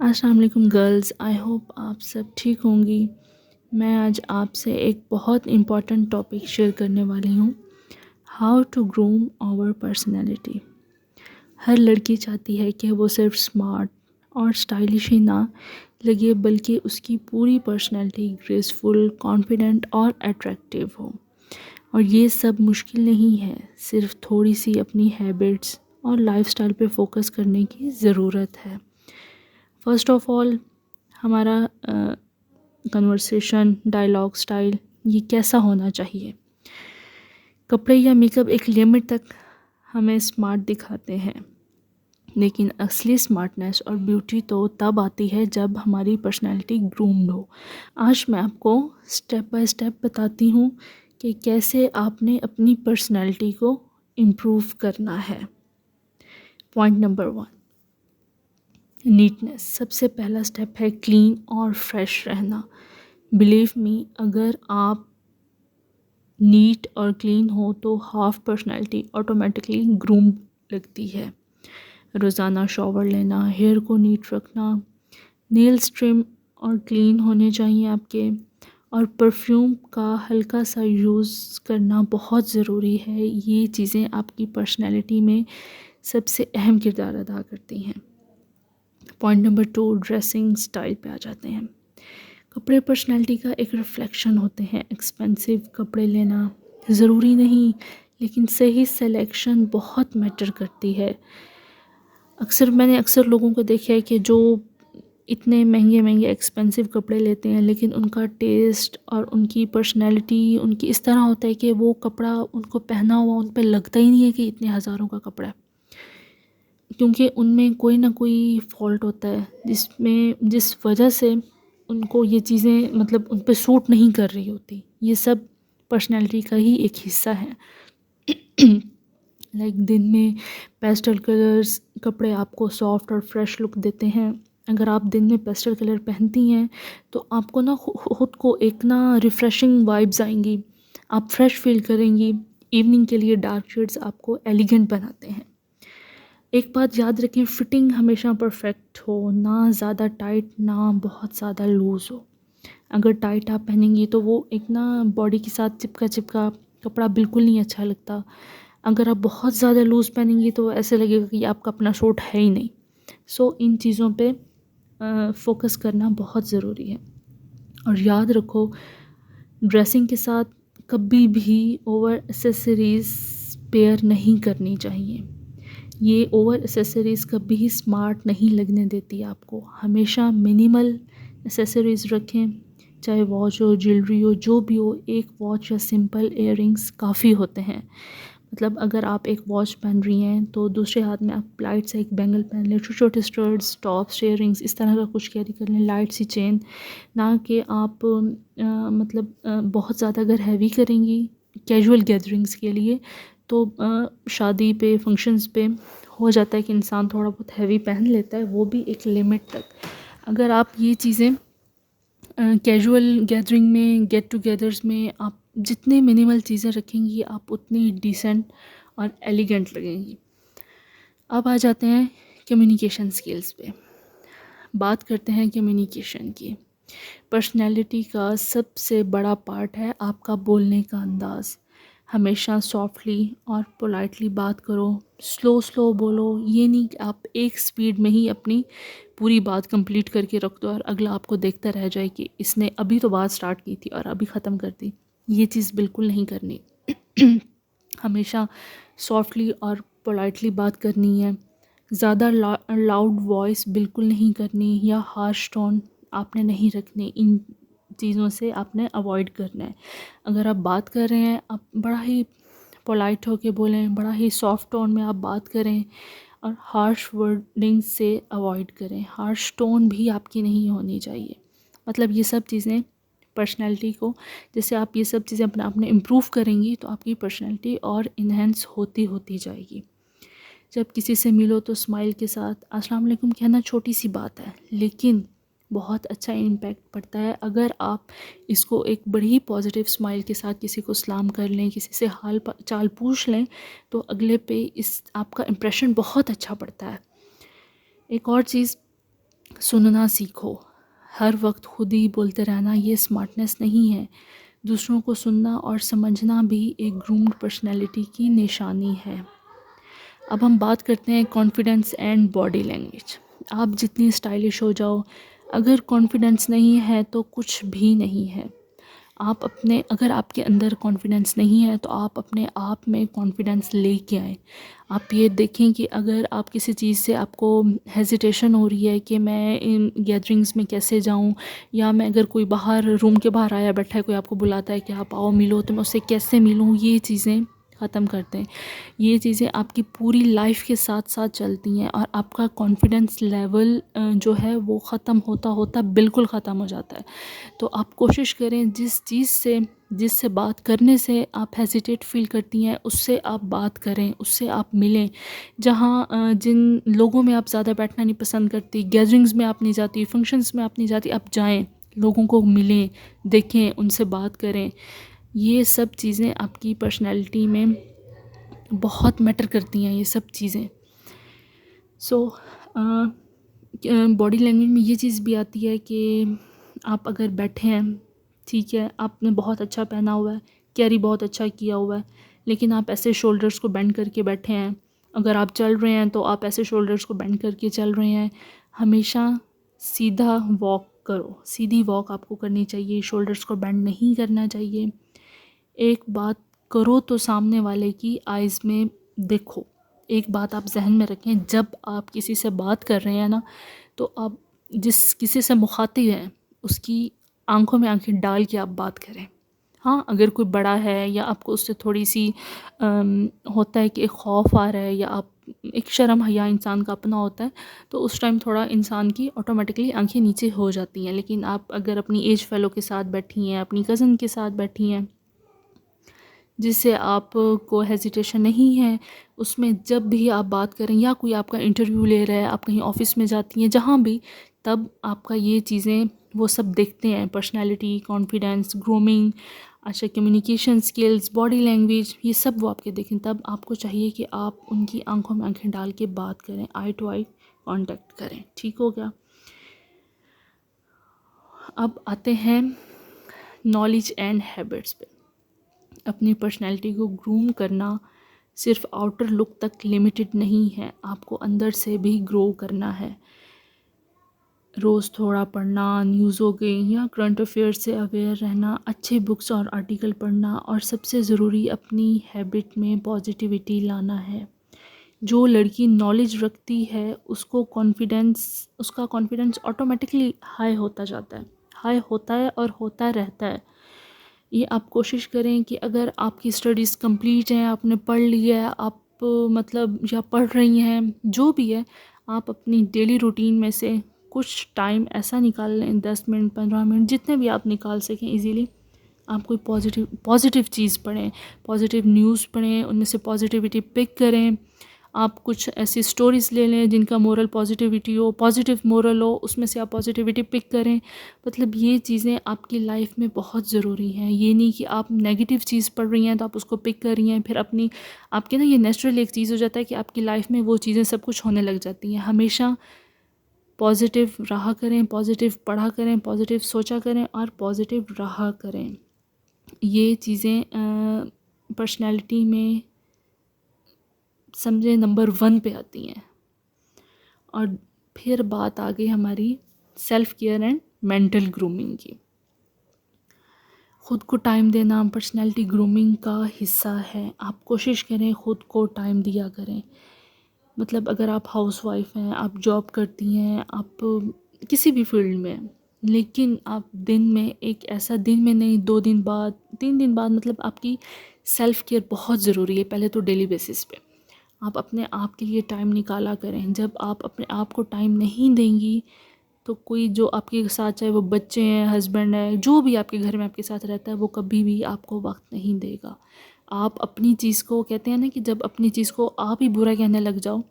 अस्सलाम वालेकुम girls, I hope आप सब ठीक होंगी। मैं आज आपसे एक बहुत इम्पॉर्टेंट टॉपिक शेयर करने वाली हूँ, how to groom our personality. हर लड़की चाहती है कि वो सिर्फ स्मार्ट और स्टाइलिश ही ना लगे, बल्कि उसकी पूरी पर्सनैलिटी ग्रेसफुल, कॉन्फिडेंट और अट्रैक्टिव हो। और ये सब मुश्किल नहीं है, सिर्फ थोड़ी सी अपनी हैबिट्स और लाइफस्टाइल पे फोकस करने की ज़रूरत है। फर्स्ट ऑफ ऑल, हमारा कन्वर्सेशन, डायलॉग स्टाइल ये कैसा होना चाहिए। कपड़े या मेकअप एक लिमिट तक हमें स्मार्ट दिखाते हैं, लेकिन असली स्मार्टनेस और ब्यूटी तो तब आती है जब हमारी पर्सनैलिटी ग्रूम्ड हो। आज मैं आपको स्टेप बाय स्टेप बताती हूँ कि कैसे आपने अपनी पर्सनैलिटी को इम्प्रूव करना है। Point number 1, neatness. सबसे पहला स्टेप है क्लीन और फ्रेश रहना। बिलीव मी, अगर आप नीट और क्लीन हो तो हाफ पर्सनैलिटी ऑटोमेटिकली ग्रूम लगती है। रोज़ाना शॉवर लेना, हेयर को नीट रखना, नेल्स ट्रिम और क्लीन होने चाहिए आपके, और परफ्यूम का हल्का सा यूज़ करना बहुत ज़रूरी है। ये चीज़ें आपकी पर्सनैलिटी में सबसे अहम किरदार अदा करती हैं। पॉइंट नंबर 2, ड्रेसिंग स्टाइल पे आ जाते हैं। कपड़े पर्सनैलिटी का एक रिफ्लेक्शन होते हैं। एक्सपेंसिव कपड़े लेना ज़रूरी नहीं, लेकिन सही सिलेक्शन बहुत मैटर करती है। मैंने अक्सर लोगों को देखा है कि जो इतने महंगे महंगे एक्सपेंसिव कपड़े लेते हैं, लेकिन उनका टेस्ट और उनकी पर्सनैलिटी उनकी इस तरह होता है कि वो कपड़ा उनको पहना हुआ उन पर लगता ही नहीं है कि इतने हज़ारों का कपड़ा है, क्योंकि उनमें कोई ना कोई फॉल्ट होता है जिस वजह से उनको ये चीज़ें मतलब उन पे सूट नहीं कर रही होती। ये सब पर्सनैलिटी का ही एक हिस्सा है। लाइक दिन में पेस्टल कलर्स कपड़े आपको सॉफ्ट और फ्रेश लुक देते हैं। अगर आप दिन में पेस्टल कलर पहनती हैं तो आपको ना खुद को एक ना रिफ़्रेशिंग वाइब्स आएंगी, आप फ्रेश फील करेंगी। इवनिंग के लिए डार्क शेड्स आपको एलिगेंट बनाते हैं। एक बात याद रखें, फिटिंग हमेशा परफेक्ट हो, ना ज़्यादा टाइट ना बहुत ज़्यादा लूज़ हो। अगर टाइट आप पहनेंगी तो वो एक ना बॉडी के साथ चिपका चिपका कपड़ा बिल्कुल नहीं अच्छा लगता। अगर आप बहुत ज़्यादा लूज़ पहनेंगी तो ऐसे लगेगा कि आपका अपना सूट है ही नहीं। सो इन चीज़ों पे फोकस करना बहुत ज़रूरी है। और याद रखो, ड्रेसिंग के साथ कभी भी ओवर एसेसरीज़ पेयर नहीं करनी चाहिए। ये ओवर एसेसरीज़ कभी स्मार्ट नहीं लगने देती आपको। हमेशा मिनिमल एसेसरीज़ रखें, चाहे वॉच हो, ज्वेलरी हो, जो भी हो। एक वॉच या सिंपल इयररिंग्स काफ़ी होते हैं। मतलब अगर आप एक वॉच पहन रही हैं तो दूसरे हाथ में आप लाइट सा एक बैंगल पहन लें, छोटे छोटे स्टड्स, टॉप्स, इयररिंग्स इस तरह का कुछ कैरी कर लें, लाइट सी चेन। ना कि आप बहुत ज़्यादा अगर हैवी करेंगी कैजुअल गैदरिंग्स के लिए तो शादी पे, फंक्शंस पे हो जाता है कि इंसान थोड़ा बहुत हैवी पहन लेता है, वो भी एक लिमिट तक। अगर आप ये चीज़ें कैजुअल गैदरिंग में, गेट टुगेदर्स में आप जितने मिनिमल चीज़ें रखेंगी आप उतनी डिसेंट और एलिगेंट लगेंगी। अब आ जाते हैं कम्युनिकेशन स्किल्स पे। बात करते हैं कम्युनिकेशन की। पर्सनैलिटी का सबसे बड़ा पार्ट है आपका बोलने का अंदाज़। हमेशा सॉफ्टली और पोलाइटली बात करो, स्लो स्लो बोलो। ये नहीं कि आप एक स्पीड में ही अपनी पूरी बात कंप्लीट करके रख दो और अगला आपको देखता रह जाए कि इसने अभी तो बात स्टार्ट की थी और अभी ख़त्म कर दी। ये चीज़ बिल्कुल नहीं करनी। हमेशा सॉफ्टली और पोलाइटली बात करनी है। ज़्यादा लाउड वॉइस बिल्कुल नहीं करनी, या हार्श टोन आपने नहीं रखने। इन चीज़ों से आपने अवॉइड करना है। अगर आप बात कर रहे हैं, आप बड़ा ही पोलाइट होके बोलें, बड़ा ही सॉफ्ट टोन में आप बात करें और हार्श वर्डिंग से अवॉइड करें। हार्श टोन भी आपकी नहीं होनी चाहिए। मतलब ये सब चीज़ें पर्सनैलिटी को, जैसे आप ये सब चीज़ें अपने आप में इम्प्रूव करेंगी तो आपकी पर्सनैलिटी और इन्हेंस होती होती जाएगी। जब किसी से मिलो तो स्माइल के साथ अस्सलाम वालेकुम कहना छोटी सी बात है, लेकिन बहुत अच्छा इम्पैक्ट पड़ता है। अगर आप इसको एक बड़ी ही पॉजिटिव स्माइल के साथ किसी को सलाम कर लें, किसी से हाल चाल पूछ लें, तो अगले पे इस आपका इम्प्रेशन बहुत अच्छा पड़ता है। एक और चीज़, सुनना सीखो। हर वक्त खुद ही बोलते रहना ये स्मार्टनेस नहीं है। दूसरों को सुनना और समझना भी एक ग्रूम्ड पर्सनैलिटी की निशानी है। अब हम बात करते हैं कॉन्फिडेंस एंड बॉडी लैंग्वेज। आप जितनी स्टाइलिश हो जाओ, अगर कॉन्फिडेंस नहीं है तो कुछ भी नहीं है। आप अपने अगर आपके अंदर कॉन्फिडेंस नहीं है तो आप अपने आप में कॉन्फिडेंस लेके आएँ। आप ये देखें कि अगर आप किसी चीज़ से आपको हेजिटेशन हो रही है कि मैं इन गैदरिंग्स में कैसे जाऊं, या मैं अगर कोई बाहर रूम के बाहर आया बैठा है, कोई आपको बुलाता है कि आप आओ मिलो, तो मैं उससे कैसे मिलूं, ये चीज़ें ख़त्म करते हैं। ये चीज़ें आपकी पूरी लाइफ के साथ साथ चलती हैं और आपका कॉन्फिडेंस लेवल जो है वो ख़त्म होता होता बिल्कुल ख़त्म हो जाता है। तो आप कोशिश करें जिससे बात करने से आप हेजिटेट फ़ील करती हैं, उससे आप बात करें, उससे आप मिलें। जहाँ जिन लोगों में आप ज़्यादा बैठना नहीं पसंद करती, गैदरिंग्स में आप नहीं जाती, फंक्शंस में आप नहीं जाती, आप जाएं, लोगों को मिलें, देखें, उनसे बात करें। ये सब चीज़ें आपकी पर्सनैलिटी में बहुत मैटर करती हैं, ये सब चीज़ें। सो बॉडी लैंग्वेज में ये चीज़ भी आती है कि आप अगर बैठे हैं, ठीक है, आपने बहुत अच्छा पहना हुआ है, कैरी बहुत अच्छा किया हुआ है, लेकिन आप ऐसे शोल्डर्स को बेंड करके बैठे हैं। अगर आप चल रहे हैं तो आप ऐसे शोल्डर्स को बेंड करके चल रहे हैं। हमेशा सीधा वॉक करो, सीधी वॉक आपको करनी चाहिए, शोल्डर्स को बेंड नहीं करना चाहिए। एक बात करो तो सामने वाले की आइज़ में देखो। एक बात आप जहन में रखें, जब आप किसी से बात कर रहे हैं ना, तो आप जिस किसी से मुखातिब हैं उसकी आंखों में आंखें डाल के आप बात करें। हाँ, अगर कोई बड़ा है या आपको उससे थोड़ी सी होता है कि एक खौफ आ रहा है, या आप एक शर्म हया इंसान का अपना होता है, तो उस टाइम थोड़ा इंसान की ऑटोमेटिकली आंखें नीचे हो जाती हैं। लेकिन आप अगर अपनी एज फेलो के साथ बैठी हैं, अपनी कज़न के साथ बैठी हैं, जिससे आपको हेजिटेशन नहीं है, उसमें जब भी आप बात करें, या कोई आपका इंटरव्यू ले रहा है, आप कहीं ऑफ़िस में जाती हैं, जहाँ भी, तब आपका ये चीज़ें वो सब देखते हैं, पर्सनैलिटी, कॉन्फिडेंस, ग्रूमिंग, अच्छा कम्युनिकेशन स्किल्स, बॉडी लैंग्वेज, ये सब वो आपके देखें। तब आपको चाहिए कि आप उनकी आंखों में आंखें डाल के बात करें, आई टू आई कांटेक्ट करें। ठीक हो गया। अब आते हैं नॉलेज एंड हैबिट्स पे। अपनी पर्सनैलिटी को ग्रूम करना सिर्फ आउटर लुक तक लिमिटेड नहीं है, आपको अंदर से भी ग्रो करना है। रोज़ थोड़ा पढ़ना, न्यूज़ हो गई या करंट अफेयर्स से अवेयर रहना, अच्छे बुक्स और आर्टिकल पढ़ना, और सबसे ज़रूरी अपनी हैबिट में पॉजिटिविटी लाना है। जो लड़की नॉलेज रखती है उसका कॉन्फिडेंस ऑटोमेटिकली हाई होता जाता है, हाई होता है और होता रहता है। ये आप कोशिश करें कि अगर आपकी स्टडीज़ कंप्लीट हैं, आपने पढ़ लिया है, आप मतलब या पढ़ रही हैं, जो भी है, आप अपनी डेली रूटीन में से कुछ टाइम ऐसा निकाल लें, 10 मिनट, 15 मिनट, जितने भी आप निकाल सकें इजीली। आप कोई पॉजिटिव चीज़ पढ़ें, पॉजिटिव न्यूज़ पढ़ें, उनमें से पॉजिटिविटी पिक करें। आप कुछ ऐसी स्टोरीज़ ले लें जिनका मोरल पॉजिटिविटी हो, पॉजिटिव मोरल हो, उसमें से आप पॉजिटिविटी पिक करें। मतलब ये चीज़ें आपकी लाइफ में बहुत ज़रूरी हैं। ये नहीं कि आप नेगेटिव चीज़ पढ़ रही हैं तो आप उसको पिक कर रही हैं, फिर अपनी आपके ना ये नेचुरल एक चीज़ हो जाता है कि आपकी लाइफ में वो चीज़ें सब कुछ होने लग जाती हैं। हमेशा पॉजिटिव रहा करें, पॉजिटिव पढ़ा करें, पॉजिटिव सोचा करें और पॉजिटिव रहा करें। ये चीज़ें पर्सनैलिटी में समझे नंबर 1 पे आती हैं। और फिर बात आ गई हमारी self care and mental grooming की। ख़ुद को टाइम देना पर्सनैलिटी ग्रूमिंग का हिस्सा है। आप कोशिश करें ख़ुद को टाइम दिया करें। मतलब अगर आप हाउसवाइफ हैं, आप जॉब करती हैं, आप किसी भी फील्ड में हैं, लेकिन आप दिन में एक ऐसा, दिन में नहीं, 2 दिन बाद, 3 दिन बाद, मतलब आपकी सेल्फ़ केयर बहुत ज़रूरी है। पहले तो डेली बेसिस पे आप अपने आप के लिए टाइम निकाला करें। जब आप अपने आप को टाइम नहीं देंगी तो कोई जो आपके साथ, चाहे वो बच्चे हैं, हस्बैंड है, जो भी आपके घर में आपके साथ रहता है, वो कभी भी आपको वक्त नहीं देगा। आप अपनी चीज़ को, कहते हैं ना कि जब अपनी चीज़ को आप ही बुरा कहने लग जाओ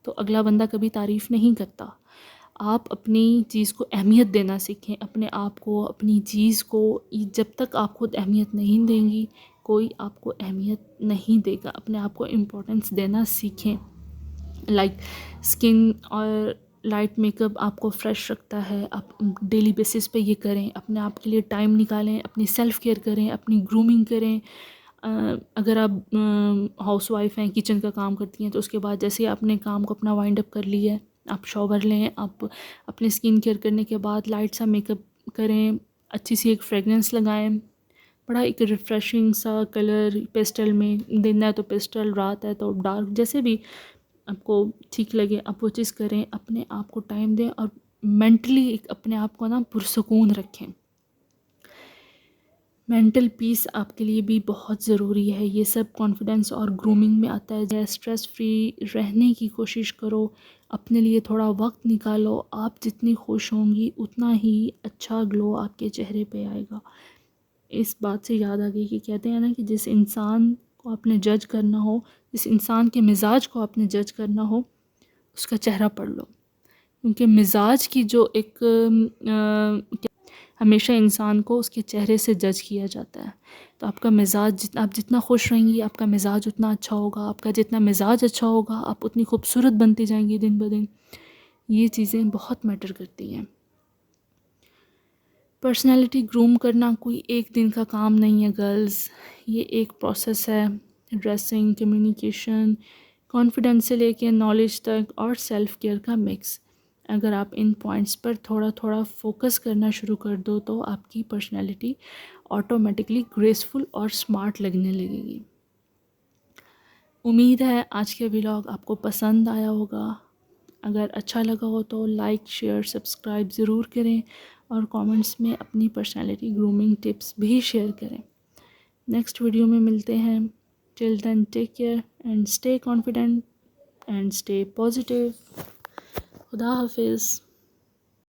तो अगला बंदा कभी तारीफ़ नहीं करता। आप अपनी चीज़ को अहमियत देना सीखें, अपने आप को, अपनी चीज़ को। जब तक आप खुद अहमियत नहीं देंगी, कोई आपको अहमियत नहीं देगा। अपने आप को इम्पोर्टेंस देना सीखें। लाइक स्किन और लाइट मेकअप आपको फ्रेश रखता है। आप डेली बेसिस पे ये करें, अपने आप के लिए टाइम निकालें, अपनी सेल्फ़ केयर करें, अपनी ग्रूमिंग करें। अगर आप हाउस वाइफ हैं, किचन का काम करती हैं, तो उसके बाद जैसे ही आपने काम को अपना वाइंड अप कर लिया है, आप शॉवर लें। आप अपने स्किन केयर करने के बाद लाइट सा मेकअप करें, अच्छी सी एक फ्रेगरेंस लगाएं, बड़ा एक रिफ़्रेशिंग सा कलर पेस्टल में, दिन है तो पेस्टल, रात है तो डार्क, जैसे भी आपको ठीक लगे आप वो चीज़ करें। अपने आप को टाइम दें और मेंटली एक अपने आप को ना पुरसकून रखें। मेंटल पीस आपके लिए भी बहुत ज़रूरी है। ये सब कॉन्फिडेंस और ग्रूमिंग में आता है। स्ट्रेस फ्री रहने की कोशिश करो, अपने लिए थोड़ा वक्त निकालो। आप जितनी खुश होंगी उतना ही अच्छा ग्लो आपके चेहरे पे आएगा। इस बात से याद आ गई कि कहते हैं ना कि जिस इंसान को आपने जज करना हो, जिस इंसान के मिजाज को आपने जज करना हो, उसका चेहरा पढ़ लो। क्योंकि मिजाज की जो एक हमेशा इंसान को उसके चेहरे से जज किया जाता है। तो आपका मिजाज आप जितना खुश रहेंगी, आपका मिजाज उतना अच्छा होगा। आपका जितना मिजाज अच्छा होगा, आप उतनी खूबसूरत बनती जाएंगी दिन ब दिन। ये चीज़ें बहुत मैटर करती हैं। पर्सनैलिटी ग्रूम करना कोई एक दिन का काम नहीं है गर्ल्स, ये एक प्रोसेस है। ड्रेसिंग, कम्युनिकेशन, कॉन्फिडेंस से लेके नॉलेज तक और सेल्फ़ केयर का मिक्स। अगर आप इन पॉइंट्स पर थोड़ा थोड़ा फोकस करना शुरू कर दो तो आपकी पर्सनैलिटी ऑटोमेटिकली ग्रेसफुल और स्मार्ट लगने लगेगी। उम्मीद है आज के व्लॉग आपको पसंद आया होगा। अगर अच्छा लगा हो तो लाइक, शेयर, सब्सक्राइब ज़रूर करें और कमेंट्स में अपनी पर्सनैलिटी ग्रूमिंग टिप्स भी शेयर करें। नेक्स्ट वीडियो में मिलते हैं। Till then take care and stay confident and stay positive. खुदा हाफिज़।